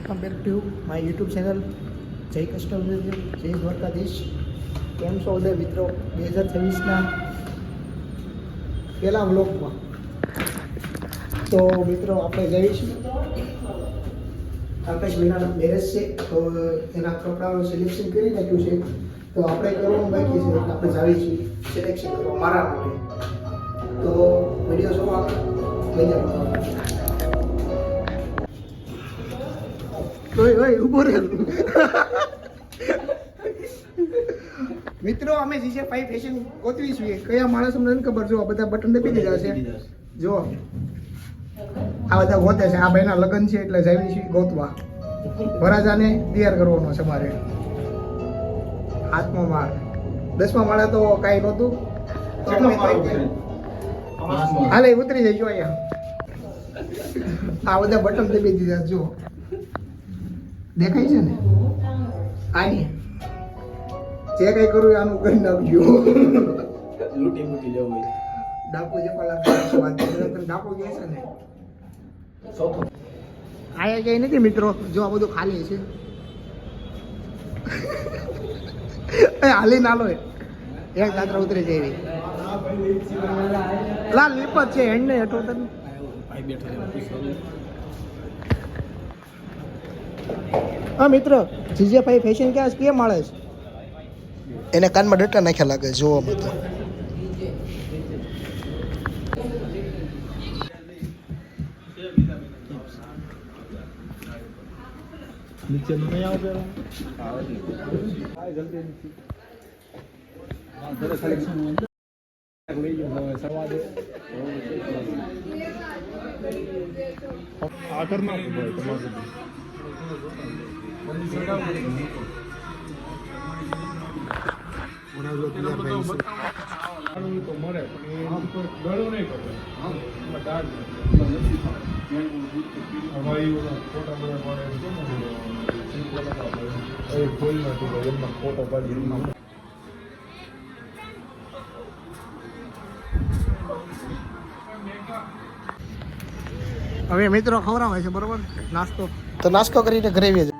Welcome back to my YouTube channel જય customer જય દ્વારકાધીશ. કેમ છો બધા મિત્રો? 2026ના પહેલા વ્લોગમાં તો મિત્રો આપણે જઈશું આકાશભાઈના મેરેજ છે, તો એના કપડાનું સિલેક્શન કરી નાખ્યું છે. તો આપણે કરવાનું બાકી છે, આપણે જાવી છીએ સિલેક્શન કરવા મારા માટે. તો વિડીયો શો મજા ઉભો રહે. મિત્રો અમે જીજે 5 ફેશન ગોતવી છીએ. કયા માણસ અમને નથી ખબર. જો આ બધા બટન દબી દીધા છે. જો આ બધા ગોતે છે. આ ભાઈના લગ્ન છે એટલે જઈએ છીએ ગોતવા. વરાજાને તૈયાર કરવાનો છે મારે. હાથમાં માર 10મા માળે તો કાંઈ નહોતું. હાલે ઉતરી જઈજો અહીંયા. આ બધા બટન દબી દીધા. જો દેખાય છે ને? આની જે કઈ કરું આનું કરી નાખજો. લૂટી મૂટી લેવું હોય ડાકુ જે વાત ડાકુ કહે છે ને આયા ક્યાંય નથી મિત્રો. જો આ બધું ખાલી છે. હાલી નાલો એક દાદરા ઉતરી જાય. લાલ લીપત છે હેન્ડ ને હેઠો તને ભાઈ બેઠો હા મિત્રો જીજે ભાઈ ફેશન ક્યાં કેમ મળે છે? એને કાનમાં ડટા નાખ્યા લાગે જોવામાં તો. નીચે નહીં આવે જલ્દી લઈ જાઓ સવા દે આ કર નાખો ભાઈ તમારું તો મળે પણ ગળો નહીં કરે ફોટા બધા પડે કોઈ નથી એમના ફોટો પાડી. હવે મિત્રો ખવડાવે છે બરોબર નાસ્તો. તો નાસ્તો કરીને ઘરે આવી